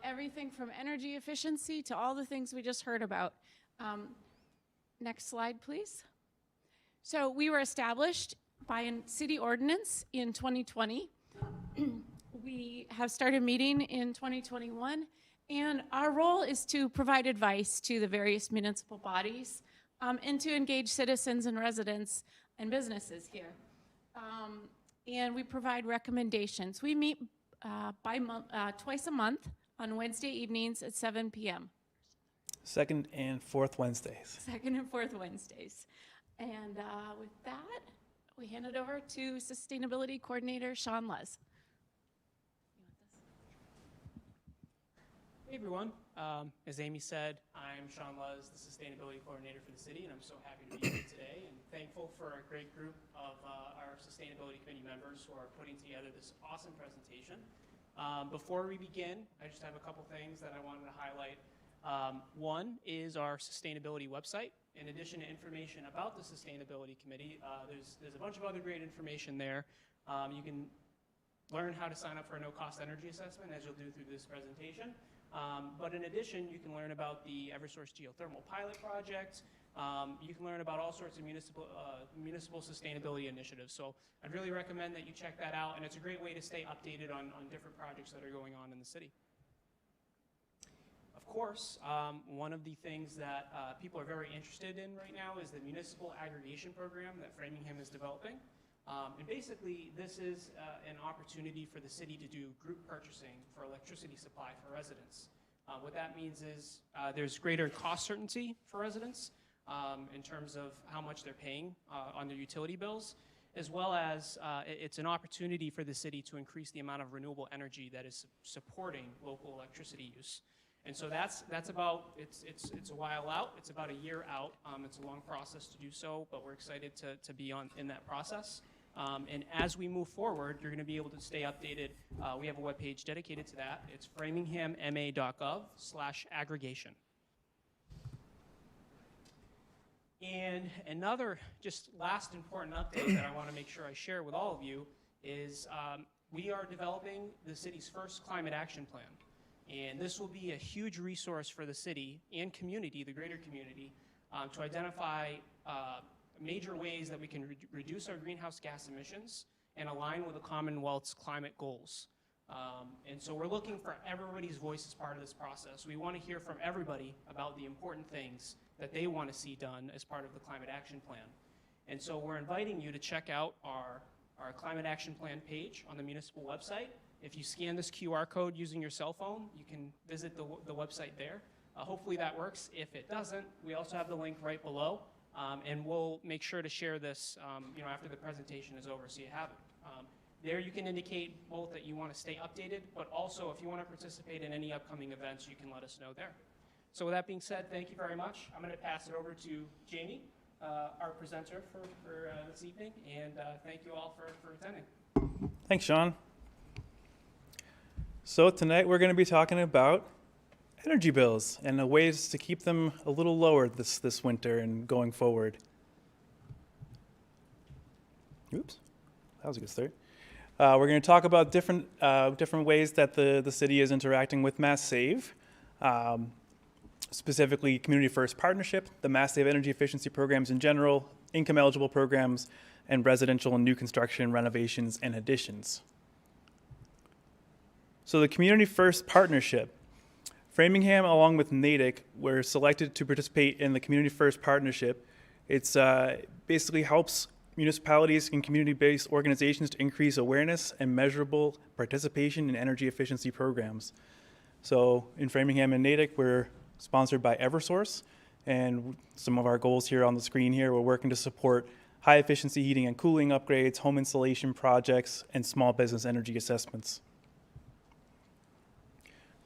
everything from energy efficiency to all the things we just heard about. Next slide, please. So we were established by a city ordinance in 2020. We have started meeting in 2021, and our role is to provide advice to the various municipal bodies and to engage citizens and residents and businesses here. And we provide recommendations. We meet twice a month on Wednesday evenings at 7 p.m. Second and fourth Wednesdays. Second and fourth Wednesdays. And with that, we hand it over to Sustainability Coordinator Sean Les. Hey everyone, as Amy said, I'm Sean Les, the Sustainability Coordinator for the city, and I'm so happy to be here today and thankful for a great group of our Sustainability Committee members who are putting together this awesome presentation. Before we begin, I just have a couple things that I wanted to highlight. One is our sustainability website. In addition to information about the Sustainability Committee, there's a bunch of other great information there. You can learn how to sign up for a no-cost energy assessment, as you'll do through this presentation. But in addition, you can learn about the Eversource geothermal pilot project. You can learn about all sorts of municipal sustainability initiatives. So I'd really recommend that you check that out, and it's a great way to stay updated on different projects that are going on in the city. Of course, one of the things that people are very interested in right now is the municipal aggregation program that Framingham is developing. And basically, this is an opportunity for the city to do group purchasing for electricity supply for residents. What that means is there's greater cost certainty for residents in terms of how much they're paying on their utility bills, as well as it's an opportunity for the city to increase the amount of renewable energy that is supporting local electricity use. And so that's about, it's a while out, it's about a year out. It's a long process to do so, but we're excited to be in that process. And as we move forward, you're going to be able to stay updated. We have a webpage dedicated to that. It's framinghamma.gov/aggregation. And another just last important update that I want to make sure I share with all of you is we are developing the city's first climate action plan. And this will be a huge resource for the city and community, the greater community, to identify major ways that we can reduce our greenhouse gas emissions and align with the Commonwealth's climate goals. And so we're looking for everybody's voice as part of this process. We want to hear from everybody about the important things that they want to see done as part of the Climate Action Plan. And so we're inviting you to check out our Climate Action Plan page on the municipal website. If you scan this QR code using your cell phone, you can visit the website there. Hopefully that works. If it doesn't, we also have the link right below. And we'll make sure to share this after the presentation is over so you have it. There you can indicate both that you want to stay updated, but also if you want to participate in any upcoming events, you can let us know there. So with that being said, thank you very much. I'm going to pass it over to Jamie, our presenter for this evening, and thank you all for attending. Thanks, Sean. So tonight we're going to be talking about energy bills and the ways to keep them a little lower this winter and going forward. Oops, that was a good start. We're going to talk about different ways that the city is interacting with Mass Save, specifically Community First Partnership, the Mass Save energy efficiency programs in general, income eligible programs, and residential and new construction renovations and additions. So the Community First Partnership. Framingham, along with Natick, were selected to participate in the Community First Partnership. It's basically helps municipalities and community-based organizations to increase awareness and measurable participation in energy efficiency programs. So in Framingham and Natick, we're sponsored by Eversource, and some of our goals here on the screen here, we're working to support high efficiency heating and cooling upgrades, home installation projects, and small business energy assessments.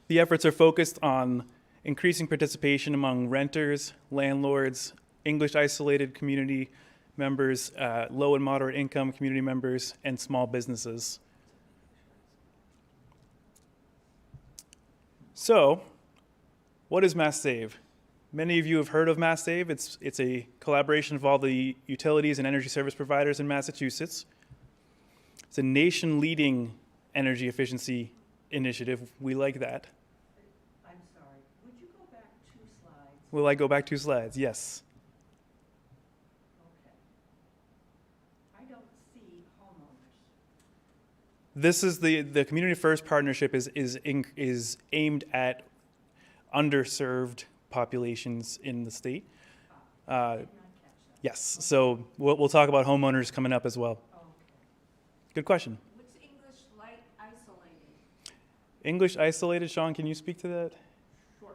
The efforts are focused on increasing participation among renters, landlords, English isolated community members, low and moderate income community members, and small businesses. So, what is Mass Save? Many of you have heard of Mass Save. It's a collaboration of all the utilities and energy service providers in Massachusetts. It's a nation-leading energy efficiency initiative. We like that. Will I go back 2 slides? Yes. Okay. I don't see homeowners. This is the Community First Partnership is aimed at underserved populations in the state. I did not catch that. Yes, so we'll talk about homeowners coming up as well. Okay. Good question. What's English light isolated? English isolated, Sean, can you speak to that? Sure.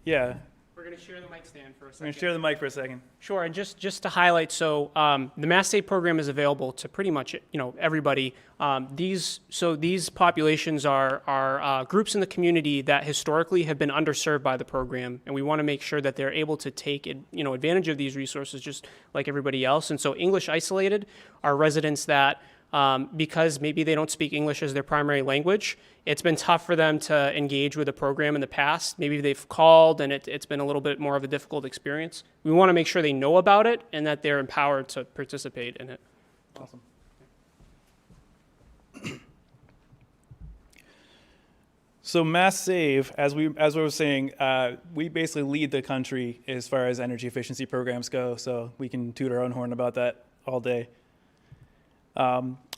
Yeah, We're going to share the mic stand for a I'm second. going to share the mic for a second. Sure, and just to highlight, so the Mass Save program is available to pretty much everybody. These populations are groups in the community that historically have been underserved by the program, and we want to make sure that they're able to take advantage of these resources just like everybody else. And so English isolated are residents that because maybe they don't speak English as their primary language, it's been tough for them to engage with the program in the past. Maybe they've called and it's been a little bit more of a difficult experience. We want to make sure they know about it and that they're empowered to participate in it. Awesome. So Mass Save, as we were saying, we basically lead the country as far as energy efficiency programs go, so we can toot our own horn about that all day.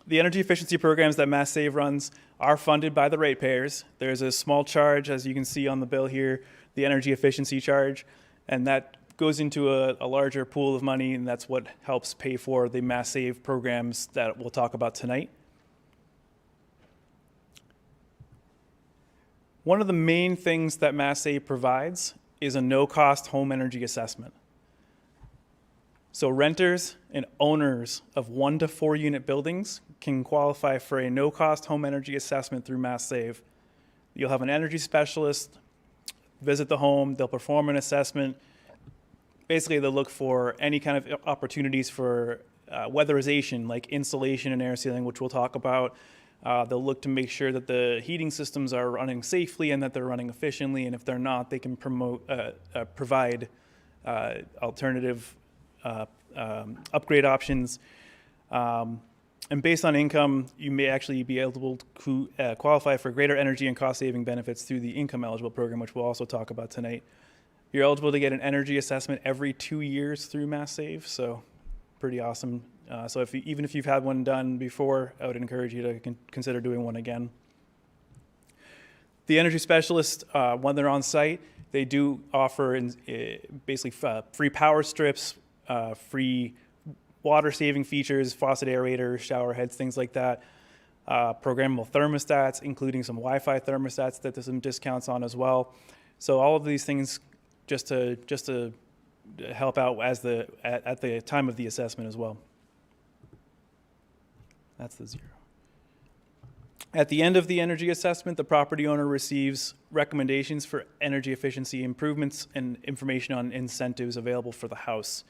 The energy efficiency programs that Mass Save runs are funded by the ratepayers. There's a small charge, as you can see on the bill here, the energy efficiency charge, and that goes into a larger pool of money, and that's what helps pay for the Mass Save programs that we'll talk about tonight. One of the main things that Mass Save provides is a no-cost home energy assessment. So renters and owners of 1 to 4 unit buildings can qualify for a no-cost home energy assessment through Mass Save. You'll have an energy specialist visit the home, they'll perform an assessment. Basically, they'll look for any kind of opportunities for weatherization, like insulation and air sealing, which we'll talk about. They'll look to make sure that the heating systems are running safely and that they're running efficiently, and if they're not, they can provide alternative upgrade options. And based on income, you may actually be able to qualify for greater energy and cost-saving benefits through the income-eligible program, which we'll also talk about tonight. You're eligible to get an energy assessment every 2 years through Mass Save, so pretty awesome. So even if you've had one done before, I would encourage you to consider doing one again. The energy specialist, when they're on site, they do offer basically free power strips, free water-saving features, faucet aerators, shower heads, things like that. Programmable thermostats, including some Wi-Fi thermostats that there's some discounts on as well. So all of these things just to help out at the time of the assessment as well. That's the 0. At the end of the energy assessment, the property owner receives recommendations for energy efficiency improvements and information on incentives available for the house.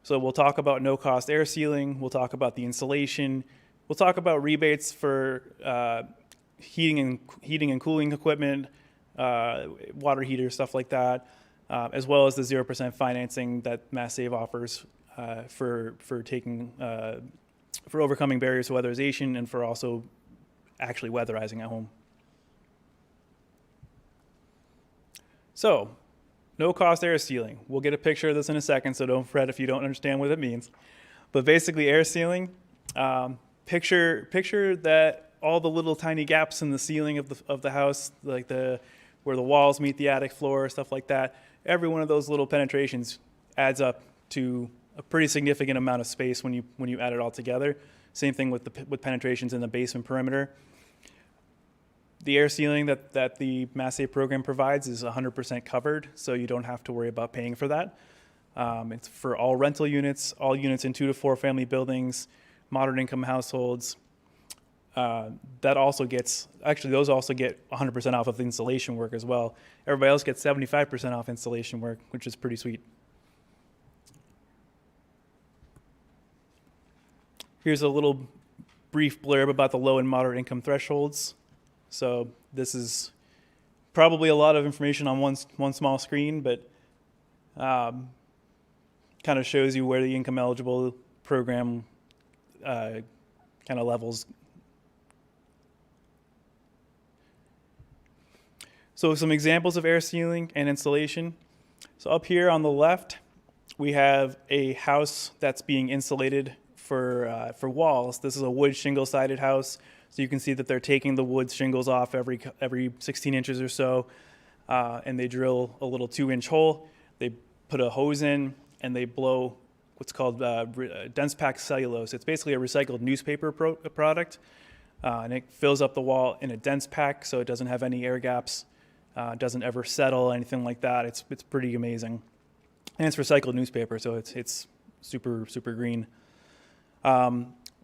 So we'll talk about no-cost air sealing, we'll talk about the insulation, we'll talk about rebates for heating and cooling equipment, water heaters, stuff like that, as well as the 0% financing that Mass Save offers for overcoming barriers to weatherization and for also actually weatherizing at home. So, no-cost air sealing. We'll get a picture of this in a second, so don't fret if you don't understand what it means. But basically, air sealing, picture that all the little tiny gaps in the ceiling of the house, like where the walls meet the attic floor, stuff like that, every one of those little penetrations adds up to a pretty significant amount of space when you add it all together. Same thing with penetrations in the basement perimeter. The air sealing that the Mass Save program provides is 100% covered, so you don't have to worry about paying for that. It's for all rental units, all units in 2 to 4 family buildings, moderate income households. Those also get 100% off of the installation work as well. Everybody else gets 75% off installation work, which is pretty sweet. Here's a little brief blurb about the low and moderate income thresholds. So this is probably a lot of information on one small screen, but kind of shows you where the income eligible program kind of levels. So some examples of air sealing and insulation. So up here on the left, we have a house that's being insulated for walls. This is a wood shingle-sided house, so you can see that they're taking the wood shingles off every 16 inches or so, and they drill a little 2-inch hole. They put a hose in, and they blow what's called dense packed cellulose. It's basically a recycled newspaper product, and it fills up the wall in a dense pack, so it doesn't have any air gaps, doesn't ever settle, anything like that. It's pretty amazing, and it's recycled newspaper, so it's super green.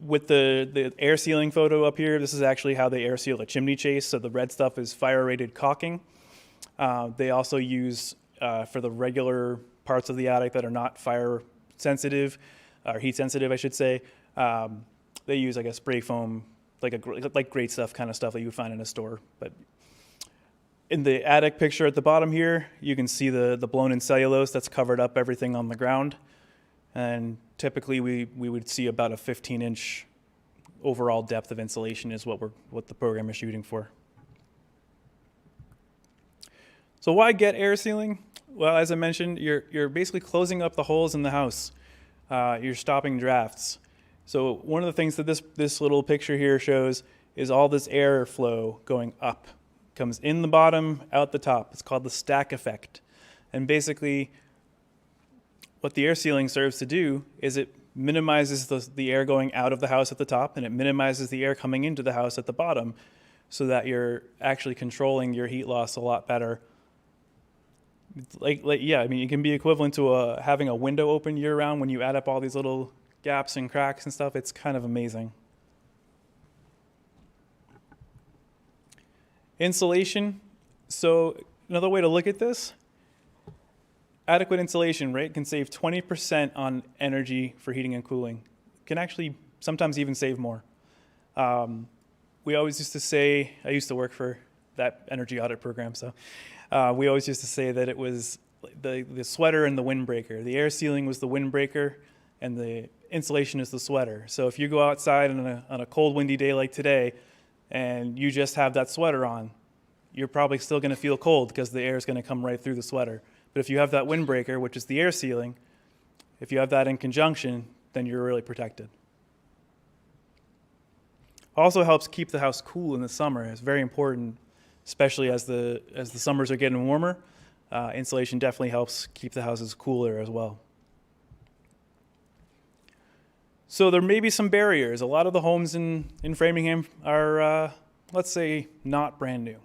With the air sealing photo up here, this is actually how they air seal a chimney chase. So the red stuff is fire rated caulking. They also use for the regular parts of the attic that are not fire sensitive or heat sensitive, I should say. They use like a spray foam, like great stuff kind of stuff that you would find in a store. But in the attic picture at the bottom here, you can see the blown in cellulose that's covered up everything on the ground. And typically we would see about a 15-inch overall depth of insulation is what the program is shooting for. So why get air sealing? Well, as I mentioned, you're basically closing up the holes in the house. You're stopping drafts. So one of the things that this little picture here shows is all this air flow going up. Comes in the bottom, out the top. It's called the stack effect. And basically, what the air sealing serves to do is it minimizes the air going out of the house at the top, and it minimizes the air coming into the house at the bottom, so that you're actually controlling your heat loss a lot better. Yeah, I mean, it can be equivalent to having a window open year-round when you add up all these little gaps and cracks and stuff. It's kind of amazing. Insulation. So another way to look at this, adequate insulation, right, can save 20% on energy for heating and cooling. Can actually sometimes even save more. We always used to say, I used to work for that energy audit program, so we always used to say that it was the sweater and the windbreaker. The air sealing was the windbreaker, and the insulation is the sweater. So if you go outside on a cold, windy day like today, and you just have that sweater on, you're probably still going to feel cold because the air is going to come right through the sweater. But if you have that windbreaker, which is the air sealing, if you have that in conjunction, then you're really protected. Also helps keep the house cool in the summer. It's very important, especially as the summers are getting warmer. Insulation definitely helps keep the houses cooler as well. So there may be some barriers. A lot of the homes in Framingham are, let's say, not brand new.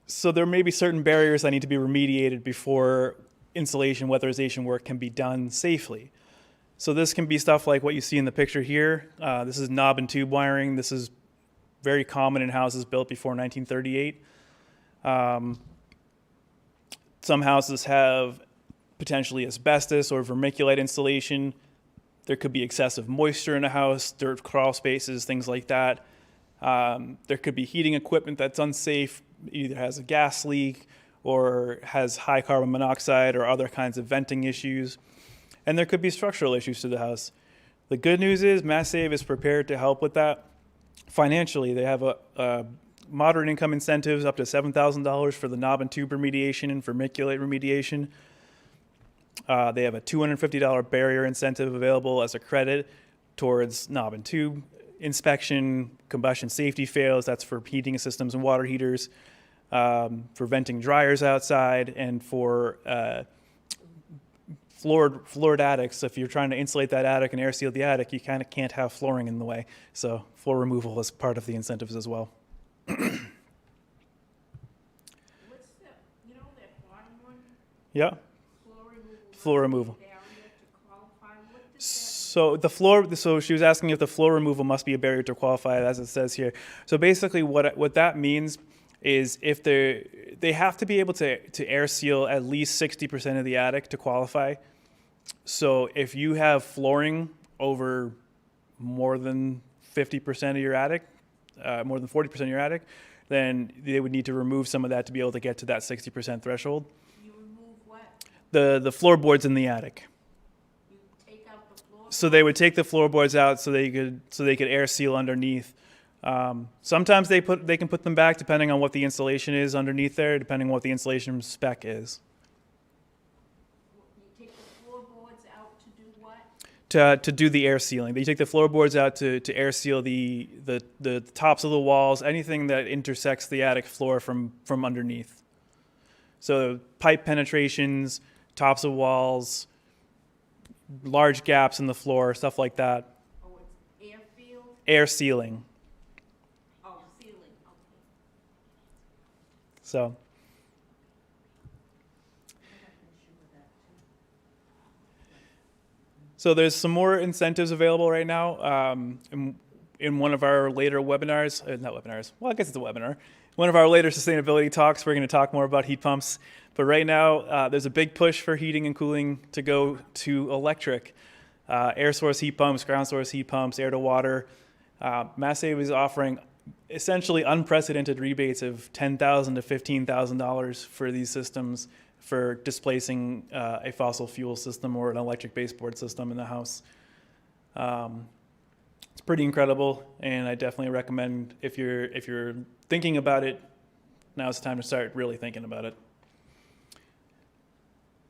So there may be certain barriers that need to be remediated before insulation weatherization work can be done safely. So this can be stuff like what you see in the picture here. This is knob and tube wiring. This is very common in houses built before 1938. Some houses have potentially asbestos or vermiculite insulation. There could be excessive moisture in a house, dirt crawl spaces, things like that. There could be heating equipment that's unsafe, either has a gas leak or has high carbon monoxide or other kinds of venting issues. And there could be structural issues to the house. The good news is MassSave is prepared to help with that financially. They have a moderate income incentives up to $7,000 for the knob and tube remediation and vermiculite remediation. They have a $250 barrier incentive available as a credit towards knob and tube inspection, combustion safety fails. That's for heating systems and water heaters, for venting dryers outside, and for floored attics. If you're trying to insulate that attic and air seal the attic, you kind of can't have flooring in the way. So floor removal is part of the incentives as well. What's the, that bottom one, Yeah, floor removal? floor removal. Barrier to qualify, what does So the floor. So she was asking if the floor removal must be a barrier to qualify, as it says here. So basically, what that means is if they have to be able to air seal at least 60% of the attic to qualify. So if you have flooring over more than 50% of your attic, more than 40% of your attic, then they would need to remove some of that to be able to get to that 60% threshold. you remove what? The floorboards in the attic. You take out the floor? So they would take the floorboards out so they could air seal underneath Sometimes they can put them back depending on what the insulation is underneath there, depending on what the insulation spec is. You take the floorboards out to do what? To do the air sealing. They take the floorboards out to air seal the tops of the walls, anything that intersects the attic floor from underneath. So pipe penetrations, tops of walls, large gaps in the floor, stuff like that. Oh, it's airfield? Air sealing. Oh, ceiling, okay. So I have an issue with that too. So there's some more incentives available right now. In one of our later webinars, not webinars, well, I guess it's a webinar. One of our later sustainability talks, we're going to talk more about heat pumps. But right now, there's a big push for heating and cooling to go to electric. Air source heat pumps, ground source heat pumps, air to water. MassSave is offering essentially unprecedented rebates of $10,000 to $15,000 for these systems for displacing a fossil fuel system or an electric baseboard system in the house. It's pretty incredible, and I definitely recommend if you're thinking about it, now's the time to start really thinking about it.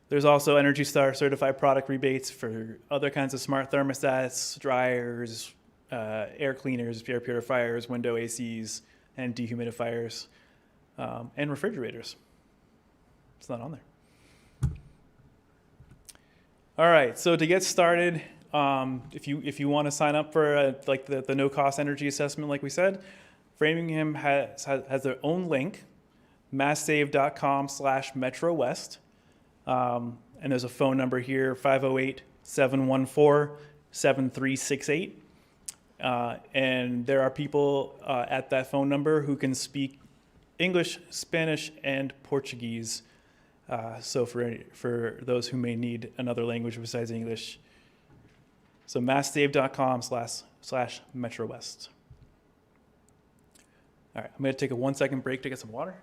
There's also Energy Star certified product rebates for other kinds of smart thermostats, dryers, air cleaners, air purifiers, window ACs, and dehumidifiers, and refrigerators. It's not on there. All right, so to get started, if you want to sign up for like the no cost energy assessment, like we said, Framingham has their own link, masssave.com/MetroWest. And there's a phone number here, 508-714-7368. And there are people at that phone number who can speak English, Spanish, and Portuguese. So for those who may need another language besides English. So masssave.com/MetroWest. All right, I'm going to take a 1-second break to get some water.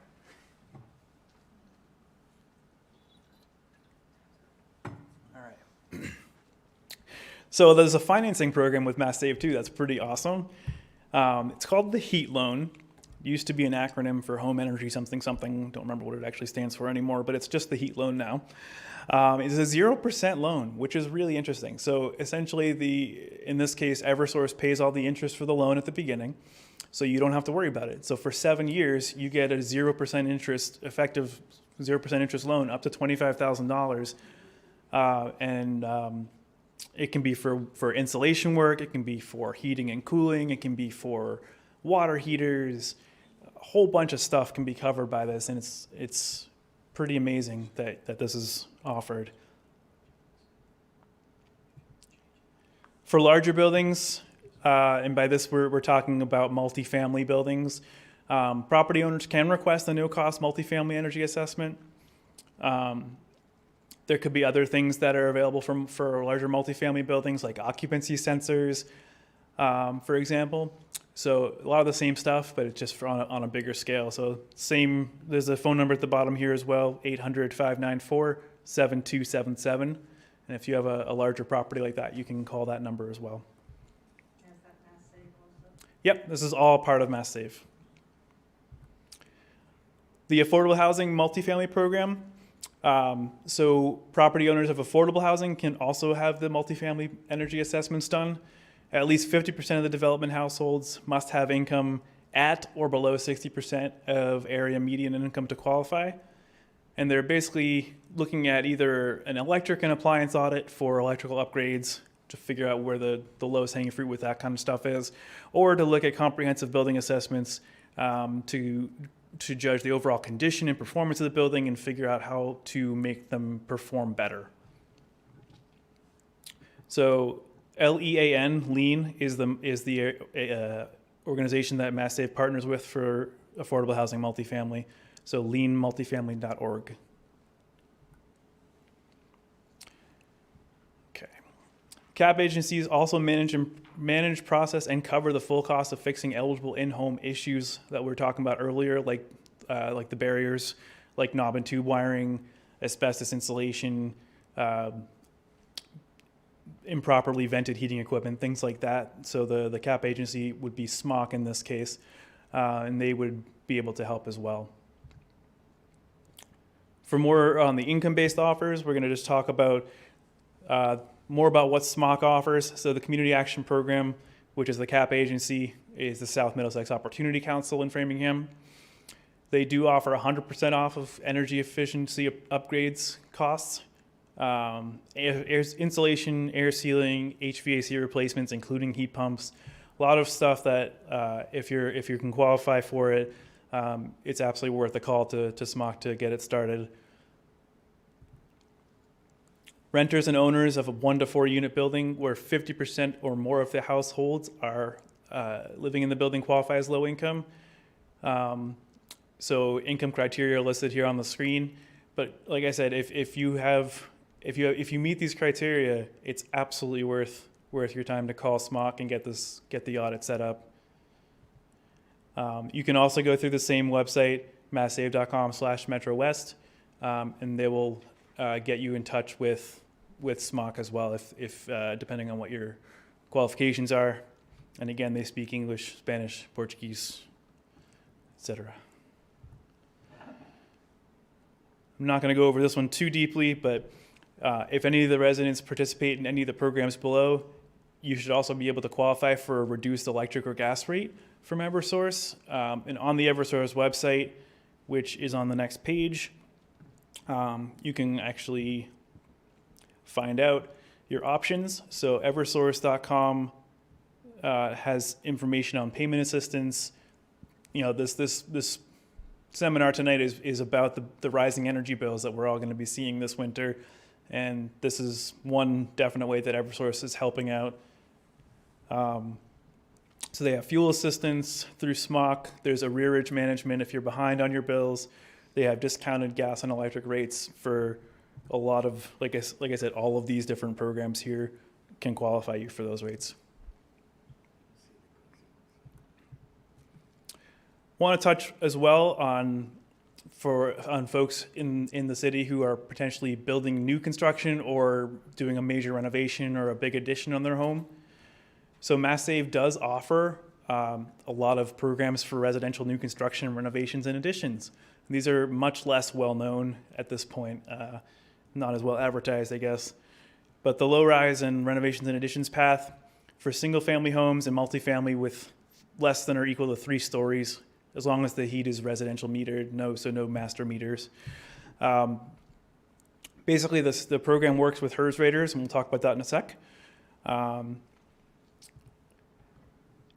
So there's a financing program with MassSave too. That's pretty awesome. It's called the Heat Loan. It used to be an acronym for Home Energy something something. Don't remember what it actually stands for anymore, but it's just the Heat Loan now. It's a 0% loan, which is really interesting. So essentially, in this case, Eversource pays all the interest for the loan at the beginning, so you don't have to worry about it. So for 7 years, you get a 0% interest, effective 0% interest loan up to $25,000, and it can be for insulation work, it can be for heating and cooling, it can be for water heaters, a whole bunch of stuff can be covered by this, and it's pretty amazing that this is offered. For larger buildings, and by this we're talking about multifamily buildings, property owners can request a no-cost multifamily energy assessment. There could be other things that are available for larger multifamily buildings, like occupancy sensors, for example. So a lot of the same stuff, but it's just on a bigger scale. So there's a phone number at the bottom here as well, 800-594-7277. And if you have a larger property like that, you can call that number as well. Is that MassSave also? Yep, this is all part of MassSave. The Affordable Housing Multifamily Program. So property owners of affordable housing can also have the multifamily energy assessments done. At least 50% of the development households must have income at or below 60% of area median income to qualify. And they're basically looking at either an electric and appliance audit for electrical upgrades to figure out where the lowest hanging fruit with that kind of stuff is, or to look at comprehensive building assessments to judge the overall condition and performance of the building and figure out how to make them perform better. So LEAN is the organization that MassSave partners with for affordable housing multifamily. So leanmultifamily.org. Okay. CAP agencies also manage, process, and cover the full cost of fixing eligible in-home issues that we were talking about earlier, like the barriers, like knob and tube wiring, asbestos insulation, improperly vented heating equipment, things like that. So the CAP agency would be SMOC in this case, and they would be able to help as well. For more on the income-based offers, we're going to just talk about more about what SMOC offers. So the Community Action Program, which is the CAP agency, is the South Middlesex Opportunity Council in Framingham. They do offer 100% off of energy efficiency upgrades costs. Insulation, air sealing, HVAC replacements, including heat pumps, a lot of stuff that if you can qualify for it, it's absolutely worth a call to SMOC to get it started. Renters and owners of a 1 to 4 unit building where 50% or more of the households are living in the building qualify as low income. So income criteria are listed here on the screen. But like I said, if you meet these criteria, it's absolutely worth your time to call SMOC and get the audit set up. You can also go through the same website, masssave.com/Metro West, and they will get you in touch with SMOC as well, if depending on what your qualifications are. And again, they speak English, Spanish, Portuguese, etc. I'm not going to go over this one too deeply, but if any of the residents participate in any of the programs below, you should also be able to qualify for a reduced electric or gas rate from Eversource. And on the Eversource website, which is on the next page, you can actually find out your options. So eversource.com has information on payment assistance. You know, this seminar tonight is about the rising energy bills that we're all going to be seeing this winter. And this is one definite way that Eversource is helping out. So they have fuel assistance through SMOC. There's arrearage management if you're behind on your bills. They have discounted gas and electric rates for a lot of, like I said, all of these different programs here can qualify you for those rates. Want to touch as well on folks in the city who are potentially building new construction or doing a major renovation or a big addition on their home. So MassSave does offer a lot of programs for residential new construction, renovations, and additions. These are much less well known at this point, not as well advertised, I guess. But the low-rise and renovations and additions path for single-family homes and multifamily with less than or equal to 3 stories, as long as the heat is residential metered, no master meters. Basically, the program works with HERS raters, and we'll talk about that in a sec.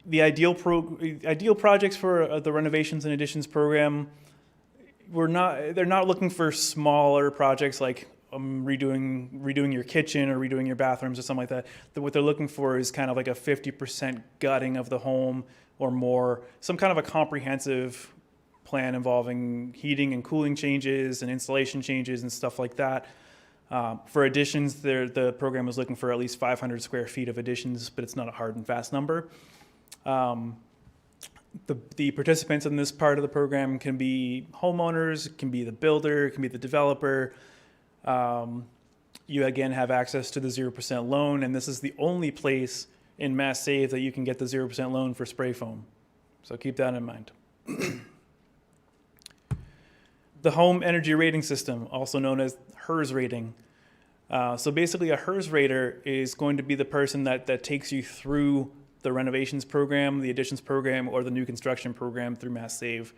The ideal projects for the renovations and additions program, they're not looking for smaller projects like redoing your kitchen or redoing your bathrooms or something like that. What they're looking for is kind of like a 50% gutting of the home or more, some kind of a comprehensive plan involving heating and cooling changes and installation changes and stuff like that. For additions, the program is looking for at least 500 square feet of additions, but it's not a hard and fast number. The participants in this part of the program can be homeowners, it can be the builder, it can be the developer. You again have access to the 0% loan, and this is the only place in MassSave that you can get the 0% loan for spray foam. So keep that in mind. The Home Energy Rating System, also known as HERS rating. So basically a HERS rater is going to be the person that takes you through the renovations program, the additions program, or the new construction program through MassSave.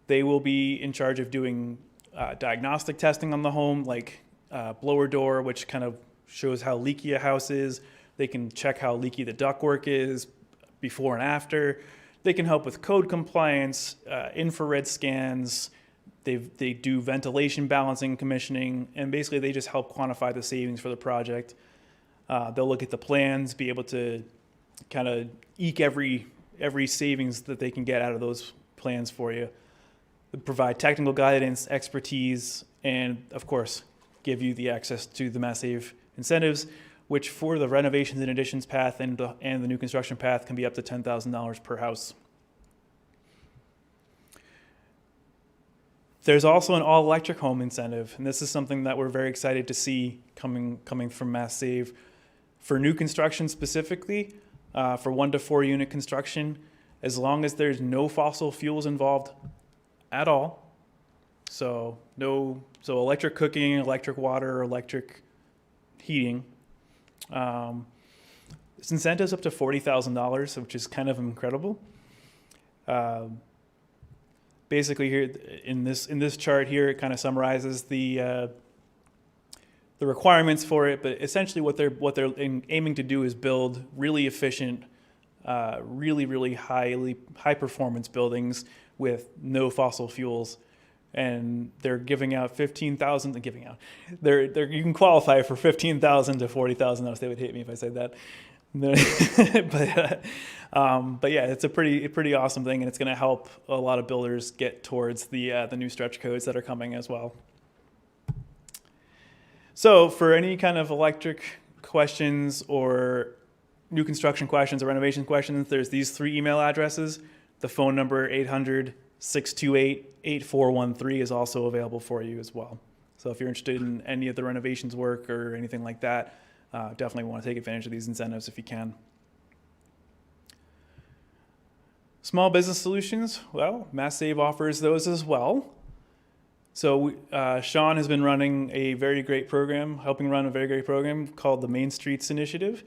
They will be in charge of doing diagnostic testing on the home, like blower door, which kind of shows how leaky a house is. They can check how leaky the ductwork is before and after. They can help with code compliance, infrared scans. They do ventilation balancing, commissioning, and basically they just help quantify the savings for the project. They'll look at the plans, be able to kind of eke every savings that they can get out of those plans for you. They provide technical guidance, expertise, and of course, give you the access to the MassSave incentives, which for the renovations and additions path and the new construction path can be up to $10,000 per house. There's also an all-electric home incentive, and this is something that we're very excited to see coming from MassSave. For new construction specifically, for 1 to 4 unit construction, as long as there's no fossil fuels involved at all, so electric cooking, electric water, electric heating, this incentive's up to $40,000, which is kind of incredible. Basically, here in this chart here, it kind of summarizes the requirements for it. But essentially, what they're aiming to do is build really efficient, really high performance buildings with no fossil fuels. And they're giving out 15,000. Giving out, you can qualify for 15,000 to 40,000. They would hate me if I said that. But yeah, it's a pretty awesome thing, and it's going to help a lot of builders get towards the new stretch codes that are coming as well. So for any kind of electric questions or new construction questions or renovation questions, there's these 3 email addresses. The phone number 800-628-8413 is also available for you as well. So if you're interested in any of the renovations work or anything like that, definitely want to take advantage of these incentives if you can. Small business solutions, well, MassSave offers those as well. So Sean has been running a very great program, helping run a very great program called the Main Streets Initiative.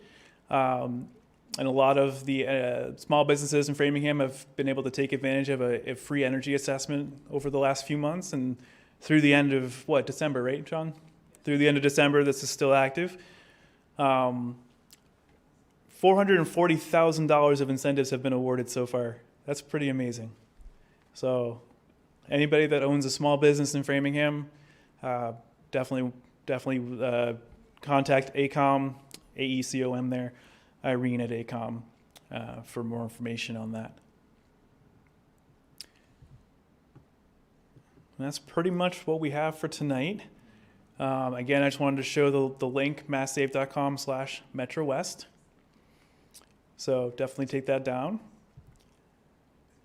And a lot of the small businesses in Framingham have been able to take advantage of a free energy assessment over the last few months, and through the end of, December, right, Sean? Through the end of December, this is still active. $440,000 of incentives have been awarded so far. That's pretty amazing. So anybody that owns a small business in Framingham, definitely contact AECOM, AECOM there, Irene at AECOM, for more information on that. And that's pretty much what we have for tonight. Again, I just wanted to show the link, masssave.com/MetroWest. So definitely take that down.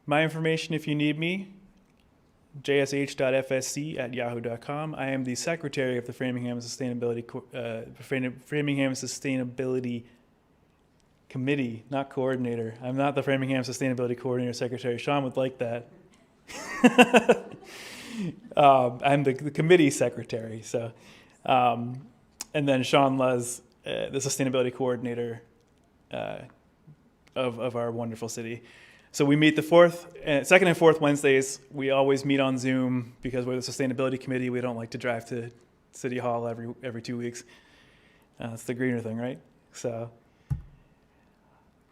My information, if you need me, jsh.fsc@yahoo.com. I am the secretary of the Framingham Sustainability Committee, not coordinator. I'm not the Framingham Sustainability Coordinator Secretary. Sean would like that. I'm the committee secretary. So, and then Sean Luz, the sustainability coordinator of our wonderful city. So we meet the second and fourth Wednesdays. We always meet on Zoom because we're the sustainability committee. We don't like to drive to City Hall every 2 weeks. It's the greener thing, right? So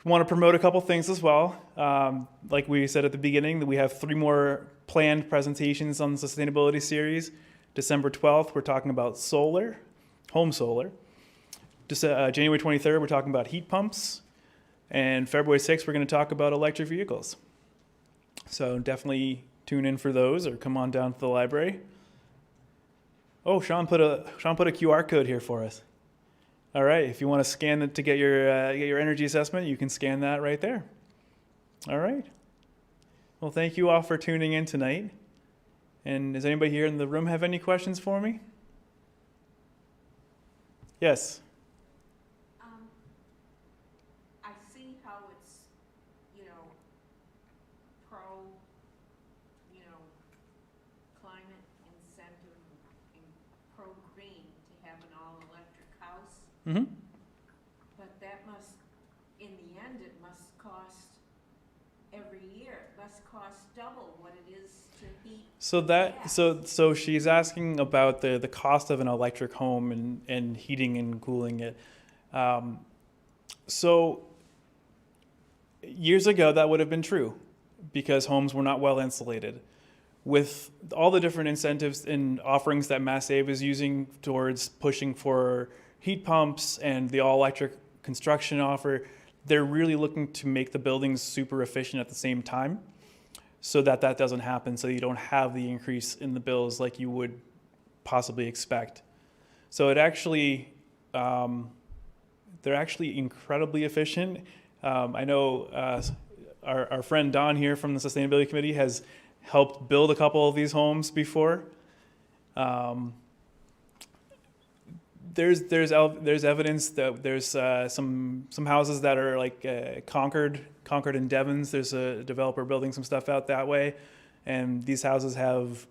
we want to promote a couple things as well. Like we said at the beginning, that we have 3 more planned presentations on the sustainability series. December 12th, we're talking about solar, home solar. January 23rd, we're talking about heat pumps. And February 6th, we're going to talk about electric vehicles. So definitely tune in for those, or come on down to the library. Oh, Sean put a QR code here for us. All right, if you want to scan it to get your energy assessment, you can scan that right there. All right. Well, thank you all for tuning in tonight. And does anybody here in the room have any questions for me? Yes. I see how it's, pro, climate incentive and pro-green to have an all-electric house. Mm-hmm. But that must, in the end, it must cost every year. It must cost double what it is to heat. So she's asking about the cost of an electric home and heating and cooling it. So years ago, that would have been true because homes were not well insulated. With all the different incentives and offerings that MassSave is using towards pushing for heat pumps and the all-electric construction offer, they're really looking to make the buildings super efficient at the same time so that doesn't happen, so you don't have the increase in the bills like you would possibly expect. So it actually, they're actually incredibly efficient. I know our friend Don here from the Sustainability Committee has helped build a couple of these homes before. There's evidence that there's some houses that are like Concord and Devon's. There's a developer building some stuff out that way, and these houses have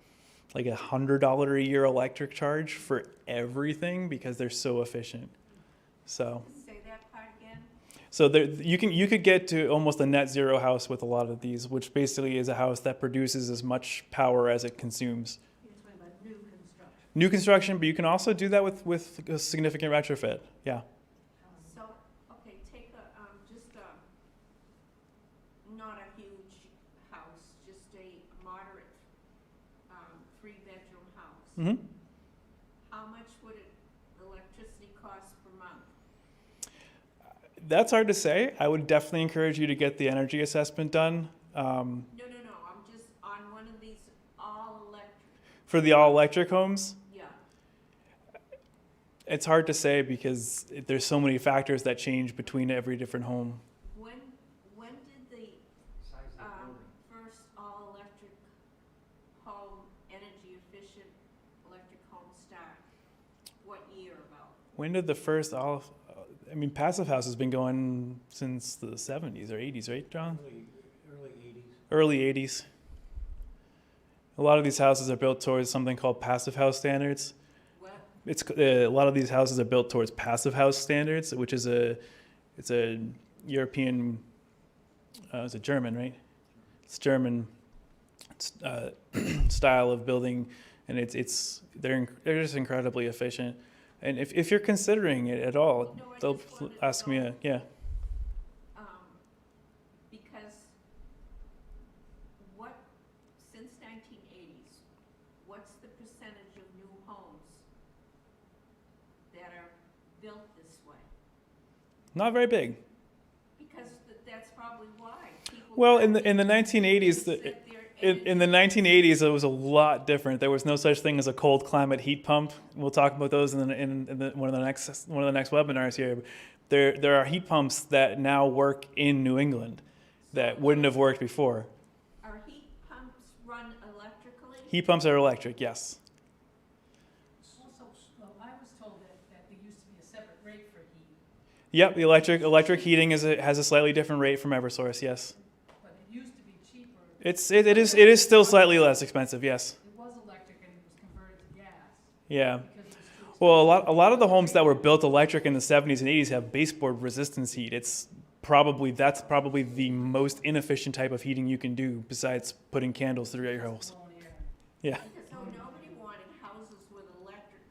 like $100 a year electric charge for everything because they're so efficient. So Say that part again? so there, you could get to almost a net zero house with a lot of these, which basically is a house that produces as much power as it consumes. You're talking about new construction. New construction, but you can also do that with a significant retrofit. Yeah. So, okay, take not a huge house, just a moderate, 3-bedroom house. hmm How much would electricity cost per month? That's hard to say. I would definitely encourage you to get the energy assessment done. No, I'm just on one of these all-electric, For the all-electric homes, yeah. it's hard to say because there's so many factors that change between every different home. When did the, first all-electric home, energy-efficient electric home start? What year about? When did the first passive house has been going since the 70s or 80s, right, John? Early 80s. A lot of these houses are built towards something called passive house standards. What? It's a lot of these houses are built towards passive house standards, which is it's a European, it's a German, right? It's German style of building, and they're just incredibly efficient. And if you're considering it at all, No, I they'll just wanted to ask me know. yeah. Because since 1980s, what's the percentage of new homes that are built this way? Not very big. Because that's probably why. People Well, in built the it 1980s, to set their in the 1980s, it was a lot different. There was no such thing as a cold climate heat pump. We'll talk about those in one of the next webinars here. There are heat pumps that now work in New England that wouldn't have worked before. Are heat pumps run electrically? Heat pumps are electric, yes. Also, well, I was told that there used to be a separate rate for heat, Yep, the electric heating has a slightly different rate from EverSource. Yes, but it used to be cheaper. it is still slightly less expensive. Yes. It was electric and it was converted to gas Yeah. because it was too expensive. Well, a lot of the homes that were built electric in the 70s and 80s have baseboard resistance heat. That's probably the most inefficient type of heating you can do besides putting candles through your house. Blowing air. Yeah. So nobody wanted houses with electric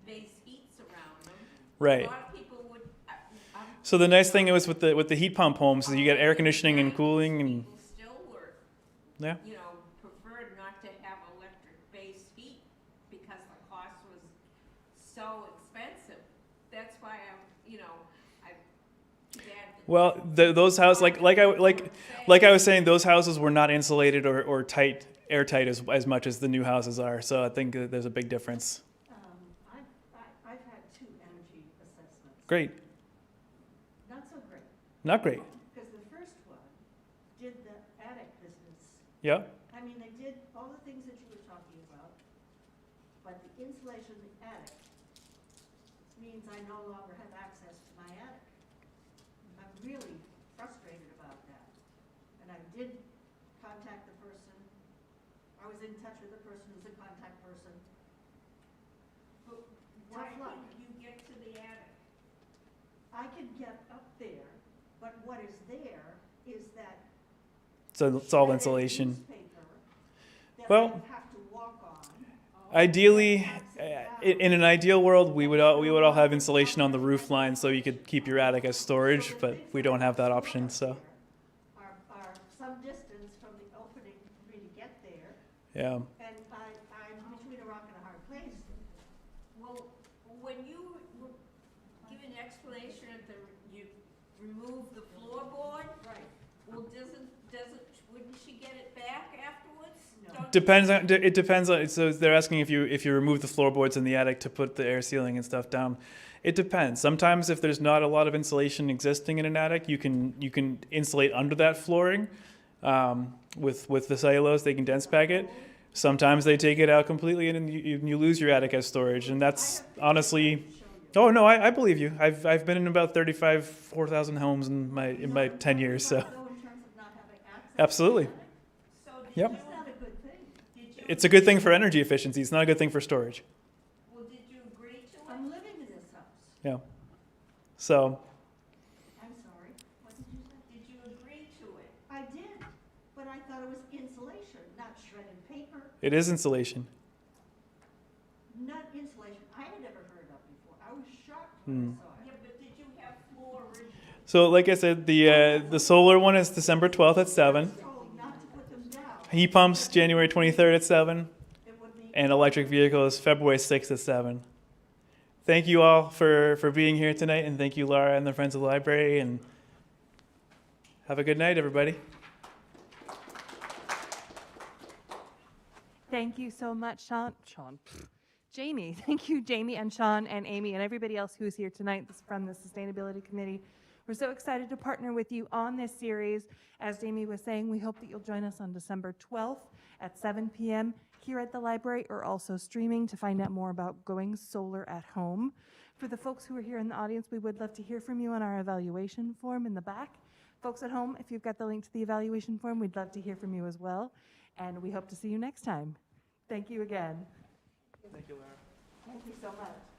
base heats around them. Right. A lot of people would, I'm So the nice thing is with the heat pump homes is you get air conditioning and cooling and people still were, yeah. preferred not to have electric base heat because the cost was so expensive. That's why Well, those houses like I was saying, those houses were not insulated or airtight as much as the new houses are. So I think that there's a big difference. I've had 2 energy assessments. Great. Not so great, Not great. because the first one did the attic business. Yeah. I mean, they did all the things that you were talking about, but the insulation in the attic means I no longer have access to my attic. I'm really frustrated about that. And I did contact the person. I was in touch with the person who's a contact person. But why tough luck. couldn't you get to the attic? I can get up there, but what is there is that So it's all shredded insulation. newspaper that Well, I have to walk on. Ideally, Upside down. in an ideal world, we would all have insulation on the roof line so you could keep your attic as storage, but we don't have that option. So Are some distance from the opening for me to get there, yeah. and I'm between a rock and a hard place. Well, when you give an explanation of you remove the floorboard, Right. well, wouldn't she get it back afterwards? No. Don't you- It depends on. So they're asking if you remove the floorboards in the attic to put the air sealing and stuff down. It depends. Sometimes if there's not a lot of insulation existing in an attic, you can insulate under that flooring with the cellulose. They can dense pack it. Sometimes they take it out completely and you lose your attic as storage. And that's honestly Oh, no, I believe you. I've been in about 4,000 homes in my 10 years, so. Though in terms of not having access. Absolutely. to the attic, So did Yep. you, It's not a good thing. did you, It's a good thing for energy efficiency. It's not a good thing for storage. well, did you agree to it? I'm living in this house. Yeah. So, I'm sorry. What did you say? Did you agree to it? I did, but I thought it was insulation, not shredded paper, it is insulation. not insulation. I had never heard of before. I was shocked when I saw Yeah, it. but did you have floor original? So, like I said, the solar one is December 12th at 7. Told not to put them down. Heat pumps, January 23rd at 7. It would be. And electric vehicles, February 6th at 7. Thank you all for being here tonight, and thank you, Laura and the Friends of the Library, and have a good night, everybody. Thank you so much, Jamie. Thank you, Jamie and Sean and Amy and everybody else who's here tonight from the Sustainability Committee. We're so excited to partner with you on this series. As Jamie was saying, we hope that you'll join us on December 12th at 7 p.m. here at the library, or also streaming to find out more about going solar at home. For the folks who are here in the audience, we would love to hear from you on our evaluation form in the back. Folks at home, if you've got the link to the evaluation form, we'd love to hear from you as well. And we hope to see you next time. Thank you again. Thank you, Laura. Thank you so much.